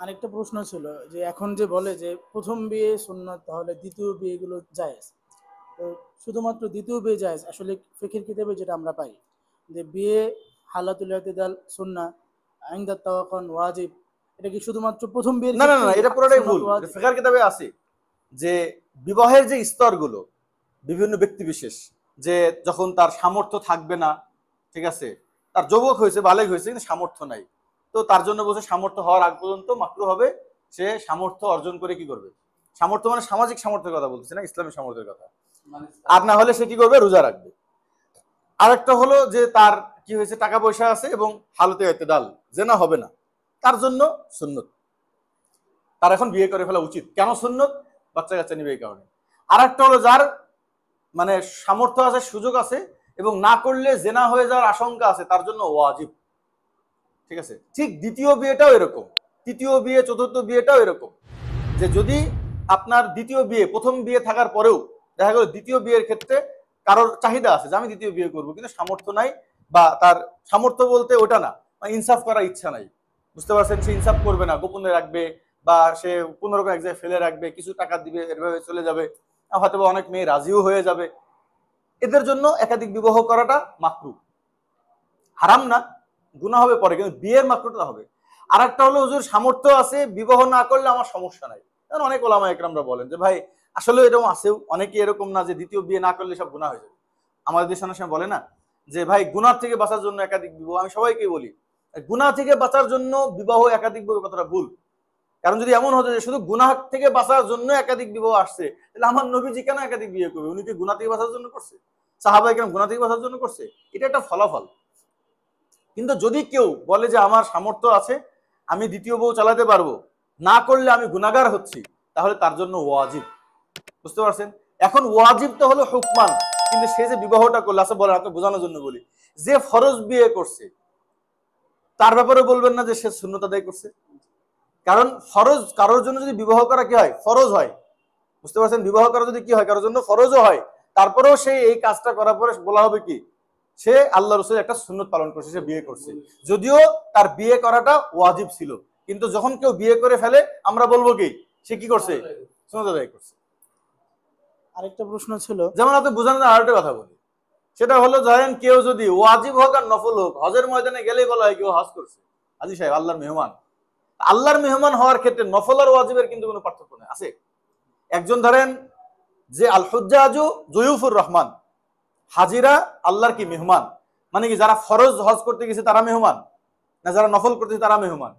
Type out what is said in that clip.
আরেকটা প্রশ্ন ছিল যে এখন যে বলে যে প্রথম বিয়ে সুন্নাত তাহলে দ্বিতীয় বিয়েগুলো জায়েজ, তো শুধুমাত্র দ্বিতীয় বিয়ে জায়েজ আসলে ফিকহের কিতাবে যেটা আমরা পাই যে বিয়ে হালাতুল ইতিদাল সুন্নাহ ইনদা তাওয়াক্কুন ওয়াজিব, এটা কি শুধুমাত্র প্রথম বিয়ের না না না, ক্ষেত্রেই এটা পুরোটাই সুন্নাত ভুল। এটা ওয়াজিব? ফিকহের কিতাবে আছে যে বিবাহের যে স্তরগুলো, বিভিন্ন ব্যক্তি বিশেষ, যে যখন তার সামর্থ্য থাকবে না, ঠিক আছে, তার যুবক হয়েছে, বালেগ হয়েছে, কিন্তু সামর্থ্য নাই, তো তার জন্য বলছে সামর্থ্য হওয়ার আগ পর্যন্ত মাকরু হবে। সে সামর্থ্য অর্জন করে কি করবে, সামর্থ্য মানে সামাজিক সামর্থ্যের কথা বলতেছে না, ইসলামের সামর্থ্যের কথা। আর না হলে সে কি করবে, রোজা রাখবে। আরেকটা হলো যে তার কি হয়েছে, টাকা পয়সা আছে এবং হালতে ইতিদাল, জেনা হবে না, তার জন্য সুন্নত, তার এখন বিয়ে করে ফেলা উচিত। কেন সুন্নত? বাচ্চা কাচ্চা নিবে এই কারণে। আর একটা হলো যার মানে সামর্থ্য আছে, সুযোগ আছে, এবং না করলে জেনা হয়ে যাওয়ার আশঙ্কা আছে, তার জন্য ওয়াজিব। ঠিক আছে, ঠিক দ্বিতীয় বিয়েটাও এরকম, তৃতীয় বিয়ে, চতুর্থ বিয়েটাও এরকম, যে যদি আপনার দ্বিতীয় বিয়ে, প্রথম বিয়ে থাকার পরেও দেখা গেল দ্বিতীয় বিয়ের ক্ষেত্রে কারোর চাহিদা আছে যে আমি দ্বিতীয় বিয়ে করবো, কিন্তু সামর্থ্য নাই, বা তার সামর্থ্য বলতে ওটা না, ইনসাফ করার ইচ্ছা নাই, বুঝতে পারছেন, সে ইনসাফ করবে না, গোপনে রাখবে, বা সে কোনোরকম এক জায়গায় ফেলে রাখবে, কিছু টাকা দিবে, এভাবে চলে যাবে, হয়তো অনেক মেয়ে রাজিও হয়ে যাবে, এদের জন্য একাধিক বিবাহ করাটা মাকরু, হারাম না, গুনাহ হবে পরে, কিন্তু বিয়ের মাকরুটা হবে। আর একটা হলো হুজুর সামর্থ্য আছে, বিবাহ না করলে আমার সমস্যা নাই। কারণ অনেক ওলামা একরামরা বলেন যে ভাই আসলে এরকম আছেও, অনেকে এরকম না যে দ্বিতীয় বিয়ে না করলে সব গুনাহ হয়ে যাবে। আমাদের দেশে অনেক সময় বলে না যে ভাই গুনাহ থেকে বাঁচার জন্য একাধিক বিবাহ। আমি সবাইকে বলি গুনাহ থেকে বাঁচার জন্য বিবাহ একাধিক বিবাহ কথাটা ভুল। কারণ যদি এমন হতো যে শুধু গুনাহ থেকে বাঁচার জন্য একাধিক বিবাহ আসছে, তাহলে আমার নবীজি কেন একাধিক বিয়ে করবে? উনি কি গুনাহ থেকে বাঁচার জন্য করছে? সাহাবায়ে কেরাম গুনাহ থেকে বাঁচার জন্য করছে? এটা একটা ফলাফল। কিন্তু যদি কেউ বলে যে আমার সামর্থ্য আছে, আমি দ্বিতীয় বউ চালাতে পারবো, না করলে আমি গুনাহগার হচ্ছি, তাহলে তার জন্য ওয়াজিব। বুঝতে পারছেন? এখন ওয়াজিব তো হলো হুকমান, কিন্তু সে যে বিবাহটা করলো, আচ্ছা বলেন, আপনি বোঝানোর জন্য বলি, যে ফরজ বিয়ে করছে তার ব্যাপারে বলবেন না যে সে সুন্নত আদায় করছে? কারণ ফরজ কারোর জন্য যদি বিবাহ করা কি হয়, ফরজ হয়, বুঝতে পারছেন, বিবাহ করা যদি কি হয় কারোর জন্য ফরজও হয়, তারপরেও সে এই কাজটা করার পরে বলা হবে কি, সে আল্লাহ রসুলের একটা সুন্নত পালন করছে, সে বিয়ে করছে, যদিও তার বিয়ে করাটা ওয়াজিব ছিল। কিন্তু যখন কেউ বিয়ে করে ফেলে আমরা বলবো কি, সে কি করছে, সুন্নত আদায় করছে। আরেকটা প্রশ্ন ছিল, যেমন আপনি বোঝানোর আরেকটা কথা বলি, সেটা হলো ধরেন কেউ যদি ওয়াজিব হোক আর নফল হোক, হজের ময়দানে গেলেই বলা হয় কেউ হজ করছে, হাজী সাহেব আল্লাহর মেহমান। আল্লাহর মেহমান হওয়ার ক্ষেত্রে নফল আর ওয়াজিবের কিন্তু কোনো পার্থক্য নেই, আছে? একজন ধরেন যে আল হুজ্জাজু জুয়ুফুর রহমান, হাজিরা আল্লাহর কি মেহমান, মানে কি যারা ফরজ হজ করতে গেছে তারা মেহমান, না যারা নফল করতেছে তারা মেহমান?